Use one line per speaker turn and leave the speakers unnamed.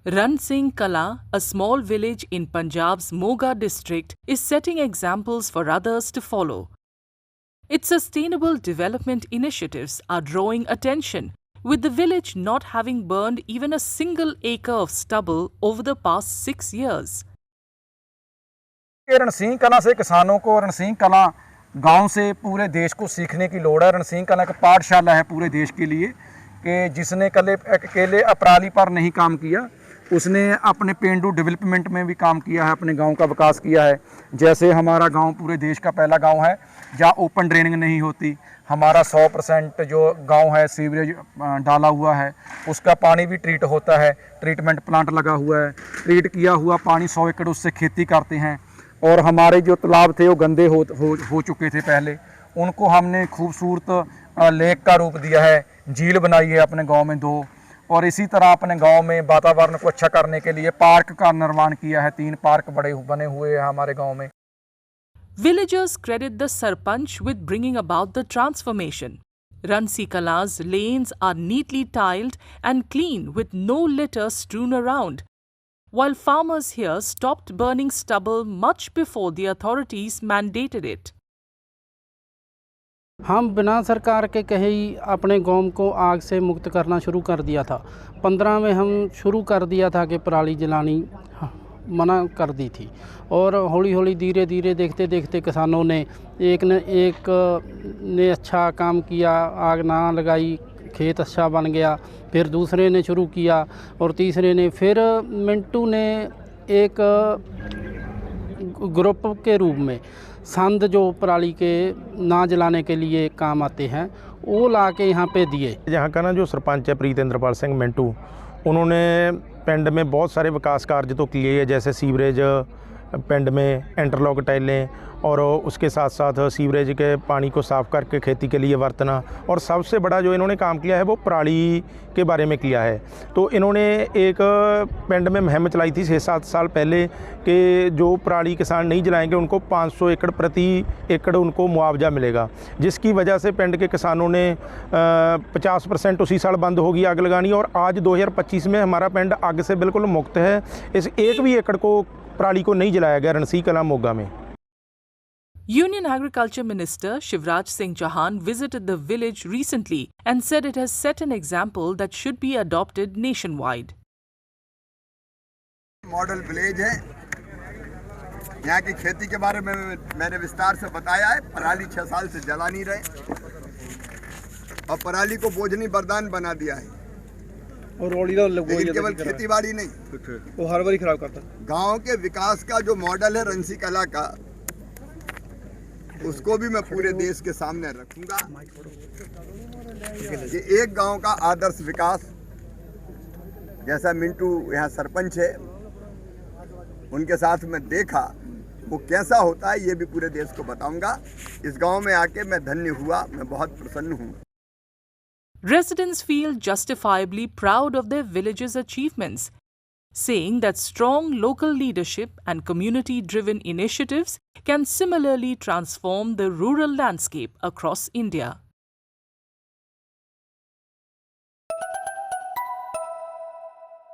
Ran Singh Kala, a small village in Punjab's Moga district, is setting examples for others to follow. Its sustainable development initiatives are drawing attention, with the village not having burned even a single acre of stubble over the past 6 years.
Ransingh कला से किसानों को, रणसिंह कला गांव से पूरे देश को सीखने की लोड़ है। रणसिंह कला एक पाठशाला है पूरे देश के लिए कि जिसने अकेले अपराली पर नहीं काम किया, उसने अपने पेंडू डेवलपमेंट में भी काम किया है, अपने गांव का विकास किया है। जैसे हमारा गांव पूरे देश का पहला गांव है जहां ओपन ड्रेनिंग नहीं होती। हमारा 100% जो गांव है सीवरेज डाला हुआ है, उसका पानी भी ट्रीट होता है, ट्रीटमेंट प्लांट लगा हुआ है, ट्रीट किया हुआ पानी 100 एकड़ उससे खेती करते हैं। और हमारे जो तालाब थे वो गंदे हो चुके थे पहले, उनको हमने खूबसूरत लेक का रूप दिया है, झील बनाई है अपने गांव में 2, और इसी तरह अपने गांव में वातावरण को अच्छा करने के लिए पार्क का निर्माण किया है। 3 पार्क बने हुए हैं हमारे गांव में।
Villagers credit the Sarpanch with bringing about the transformation. Ransi Kala's lanes are neatly tiled and clean with no litter strewn around, while farmers here stopped burning stubble much before the authorities mandated it.
हम बिना सरकार के कहे ही अपने गांव को आग से मुक्त करना शुरू कर दिया था। 15 में हम शुरू कर दिया था कि पराली जलानी मना कर दी थी, और हौली हौली धीरे धीरे देखते देखते किसानों ने एक ने अच्छा काम किया, आग ना लगाई, खेत अच्छा बन गया। फिर दूसरे ने शुरू किया और तीसरे ने, फिर मिंटू ने एक ग्रुप के रूप में संद जो पराली के ना जलाने के लिए काम आते हैं वो ला के यहाँ पे दिए।
यहाँ का ना जो सरपंच है प्रीतेंद्रपाल सिंह मिंटू, उन्होंने पिंड में बहुत सारे विकास कार्य तो किए हैं, जैसे सीवरेज पिंड में, इंटरलॉक टाइलें, और उसके साथ साथ सीवरेज के पानी को साफ़ करके खेती के लिए बरतना। और सबसे बड़ा जो इन्होंने काम किया है वो पराली के बारे में किया है। तो इन्होंने एक पिंड में मुहिम चलाई थी 6-7 साल पहले कि जो पराली किसान नहीं जलाएंगे उनको 500 एकड़ प्रति एकड़ उनको मुआवजा मिलेगा, जिसकी वजह से पिंड के किसानों ने 50% उसी साल बंद होगी आग लगानी, और आज 2025 में हमारा पिंड आग से बिल्कुल मुक्त है। इस एक भी एकड़ को पराली को नहीं जलाया गया रणसिंह कला मोगा में।
Union Agriculture Minister Shivraj Singh Chauhan visited the village recently and said it has set an example that should be adopted nationwide.
Model village है। यहाँ की खेती के बारे में मैंने विस्तार से बताया है। पराली 6 साल से जला नहीं रहे और पराली को बोझनी वरदान बना दिया है।
और
लेकिन केवल खेती बाड़ी नहीं,
वो हर बार खराब करता।
गांव के विकास का जो मॉडल है रणसिंह कला का, उसको भी मैं पूरे देश के सामने रखूंगा। ये एक गांव का आदर्श विकास, जैसा मिंटू यहाँ सरपंच है, उनके साथ में देखा वो कैसा होता है, ये भी पूरे देश को बताऊंगा। इस गांव में आके मैं धन्य हुआ, मैं बहुत प्रसन्न हूँ।
Residents feel justifiably proud of their village's achievements, saying that strong local leadership and community-driven initiatives can similarly transform the rural landscape across India.